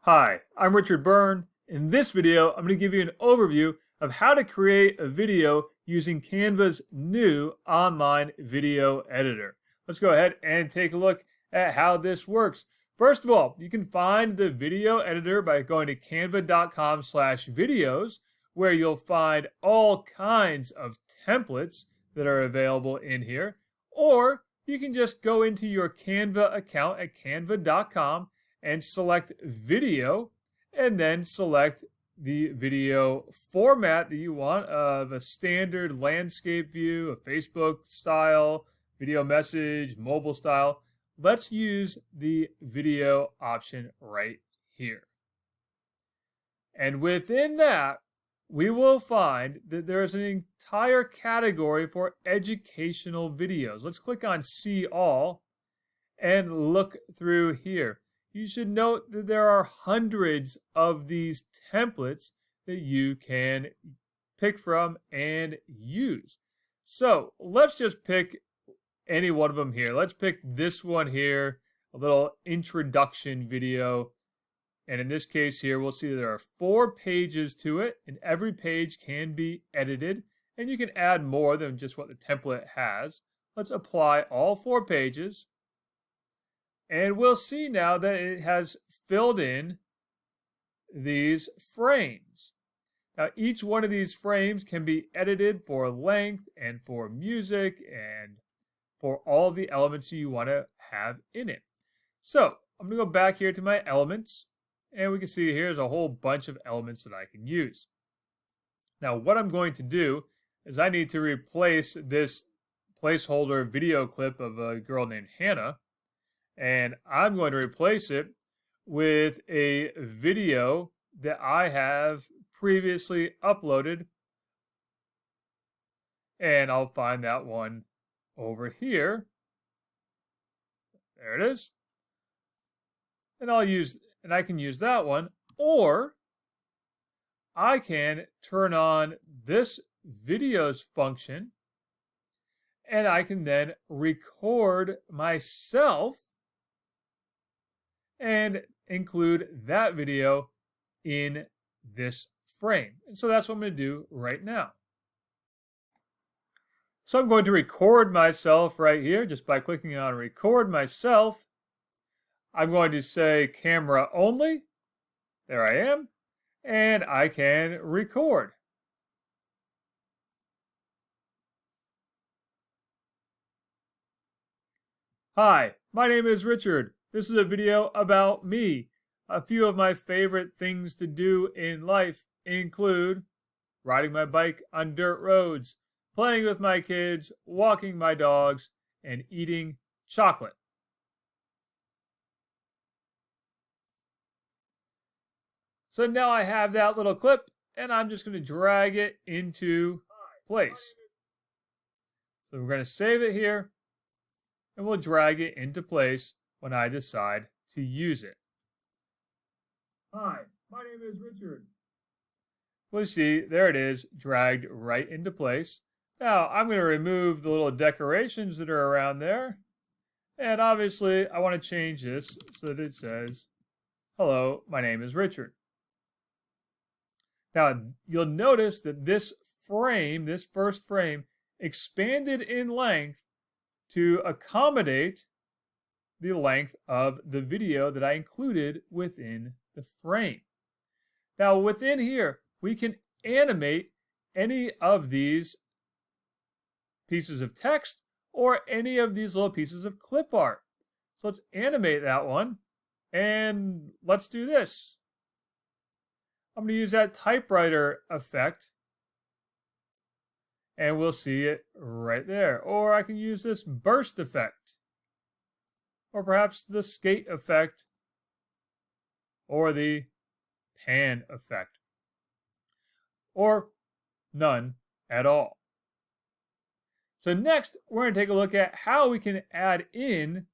Hi, I'm Richard Byrne. In this video, I'm going to give you an overview of how to create a video using Canva's new online video editor. Let's go ahead and take a look at how this works. First of all, you can find the video editor by going to canva.com/videos, where you'll find all kinds of templates that are available in here. Or you can just go into your Canva account at canva.com and select video, and then select the video format that you want of a standard landscape view, a Facebook style, video message, mobile style. Let's use the video option right here. And within that, we will find that there is an entire category for educational videos. Let's click on See All and look through here. You should note that there are hundreds of these templates that you can pick from and use. So let's just pick any one of them here. Let's pick this one here, a little introduction video. And in this case here, we'll see there are 4 pages to it, and every page can be edited. And you can add more than just what the template has. Let's apply all 4 pages. And we'll see now that it has filled in these frames. Now, each one of these frames can be edited for length and for music and for all the elements you want to have in it. So I'm going to go back here to my elements, and we can see here's a whole bunch of elements that I can use. Now, what I'm going to do is I need to replace this placeholder video clip of a girl named Hannah. And I'm going to replace it with a video that I have previously uploaded. And I'll find that one over here. There it is. And I can use that one, or I can turn on this videos function, and I can then record myself and include that video in this frame. And so that's what I'm going to do right now. So I'm going to record myself right here just by clicking on record myself. I'm going to say camera only. There I am. And I can record. Hi, my name is Richard. This is a video about me. A few of my favorite things to do in life include riding my bike on dirt roads, playing with my kids, walking my dogs, and eating chocolate. So now I have that little clip, and I'm just going to drag it into place. So we're going to save it here, and we'll drag it into place when I decide to use it. Hi, my name is Richard. Well, you see, there it is, dragged right into place. Now, I'm going to remove the little decorations that are around there. And obviously, I want to change this so that it says, hello, my name is Richard. Now, you'll notice that this frame, this first frame, expanded in length to accommodate the length of the video that I included within the frame. Now, within here, we can animate any of these pieces of text or any of these little pieces of clip art. So let's animate that one, and let's do this. I'm going to use that typewriter effect, and we'll see it right there. Or I can use this burst effect, or perhaps the skate effect, or the pan effect, or none at all. So next, we're going to take a look at how we can add in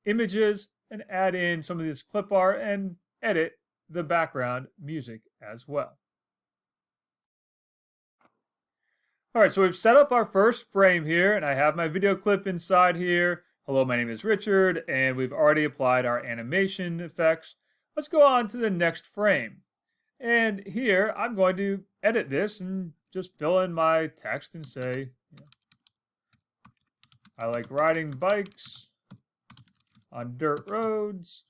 images and add in some of this clip art and edit the background music as well. All right, so we've set up our first frame here, and I have my video clip inside here. Hello, my name is Richard, and we've already applied our animation effects. let's go on to the next frame. And here I'm going to edit this and just fill in my text and say, I like riding bikes on dirt roads,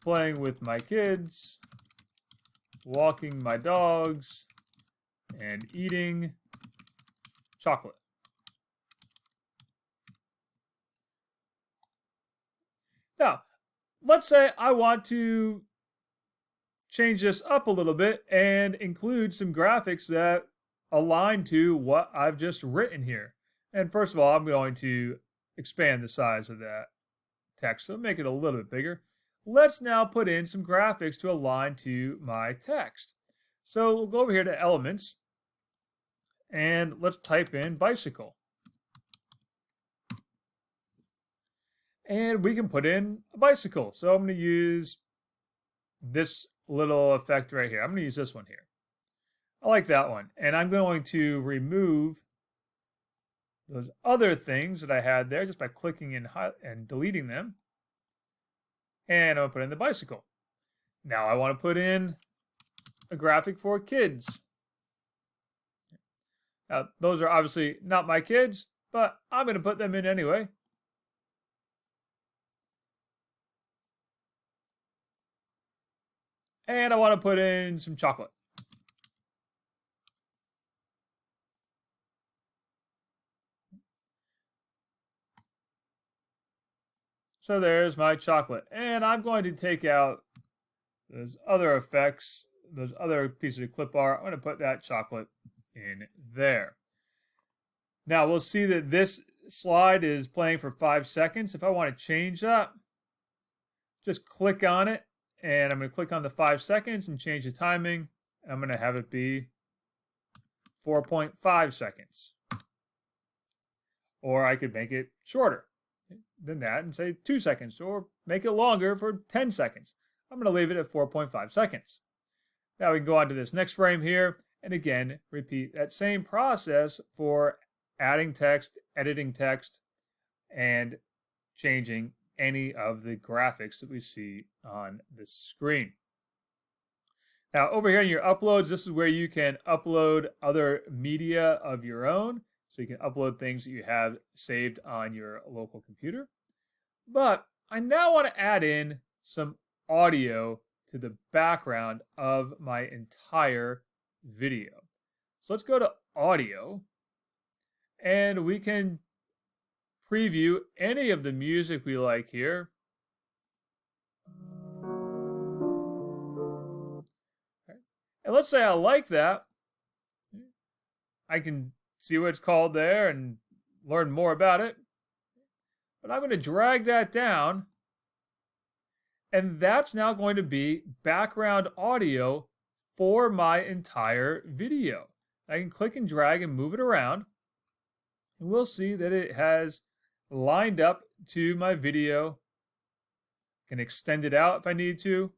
playing with my kids, walking my dogs, and eating chocolate. Now, let's say I want to change this up a little bit and include some graphics that align to what I've just written here. And first of all, I'm going to expand the size of that text, so make it a little bit bigger. Let's now put in some graphics to align to my text. So we'll go over here to Elements, and let's type in bicycle. And we can put in a bicycle. So I'm going to use this little effect right here. I'm going to use this one here. I like that one. And I'm going to remove those other things that I had there just by clicking and deleting them. And I'm going to put in the bicycle. Now I want to put in a graphic for kids. Now, those are obviously not my kids, but I'm going to put them in anyway. And I want to put in some chocolate. So there's my chocolate. And I'm going to take out those other effects, those other pieces of clip art. I'm going to put that chocolate in there. Now we'll see that this slide is playing for 5 seconds. If I want to change that, just click on it. And I'm going to click on the 5 seconds and change the timing. I'm going to have it be 4.5 seconds. Or I could make it shorter than that and say 2 seconds, or make it longer for 10 seconds. I'm going to leave it at 4.5 seconds. Now we can go on to this next frame here, and again, repeat that same process for adding text, editing text, and changing any of the graphics that we see on the screen. Now over here in your uploads, this is where you can upload other media of your own. So you can upload things that you have saved on your local computer. But I now want to add in some audio to the background of my entire video. So let's go to audio, and we can preview any of the music we like here. And let's say I like that. I can see what it's called there and learn more about it. But I'm going to drag that down, and that's now going to be background audio for my entire video. I can click and drag and move it around, and we'll see that it has lined up to my video. I can extend it out if I need to,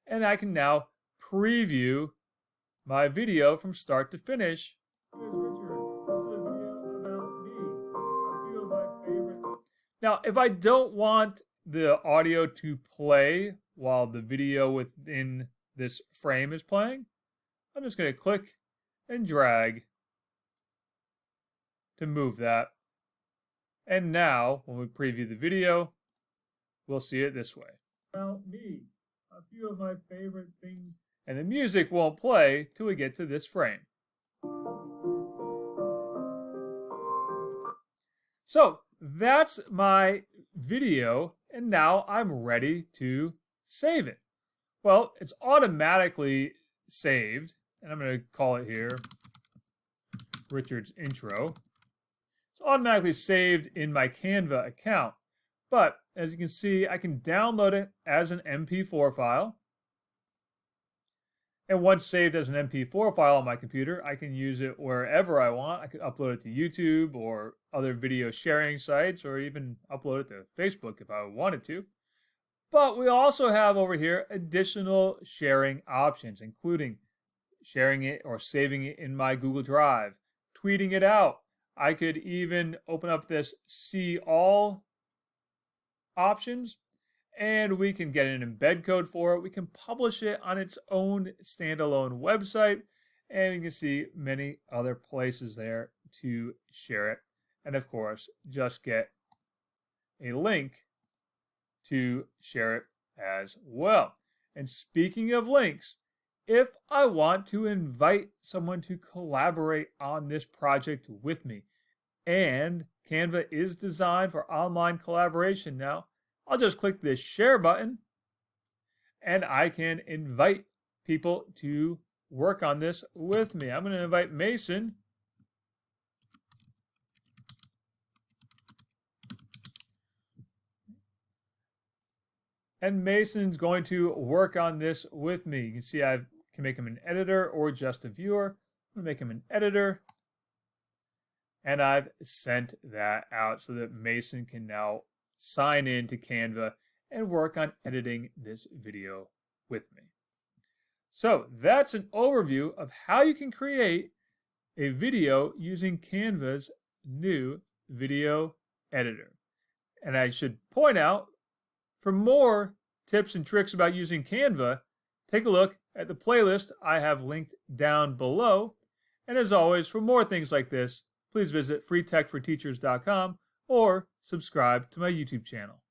and I can now preview my video from start to finish. Now, if I don't want the audio to play while the video within this frame is playing, I'm just going to click and drag to move that. And now, when we preview the video, we'll see it this way. About me, a few of my favorite things. And the music won't play till we get to this frame. So that's my video, and now I'm ready to save it. Well, it's automatically saved, and I'm going to call it here Richard's Intro. It's automatically saved in my Canva account, but as you can see, I can download it as an MP4 file. And once saved as an MP4 file on my computer, I can use it wherever I want. I can upload it to YouTube or other video sharing sites, or even upload it to Facebook if I wanted to. But we also have over here additional sharing options, including sharing it or saving it in my Google Drive, tweeting it out. I could even open up this See All options and we can get an embed code for it. We can publish it on its own standalone website, and you can see many other places there to share it. And of course, just get a link to share it as well. And speaking of links, if I want to invite someone to collaborate on this project with me, and Canva is designed for online collaboration now, I'll just click this share button and I can invite people to work on this with me. I'm going to invite Mason. And Mason's going to work on this with me. You can see I can make him an editor or just a viewer. I'm going to make him an editor. And I've sent that out so that Mason can now sign in to Canva and work on editing this video with me. So that's an overview of how you can create a video using Canva's new video editor. And I should point out, for more tips and tricks about using Canva, take a look at the playlist I have linked down below. And as always, for more things like this, please visit freetechforteachers.com or subscribe to my YouTube channel.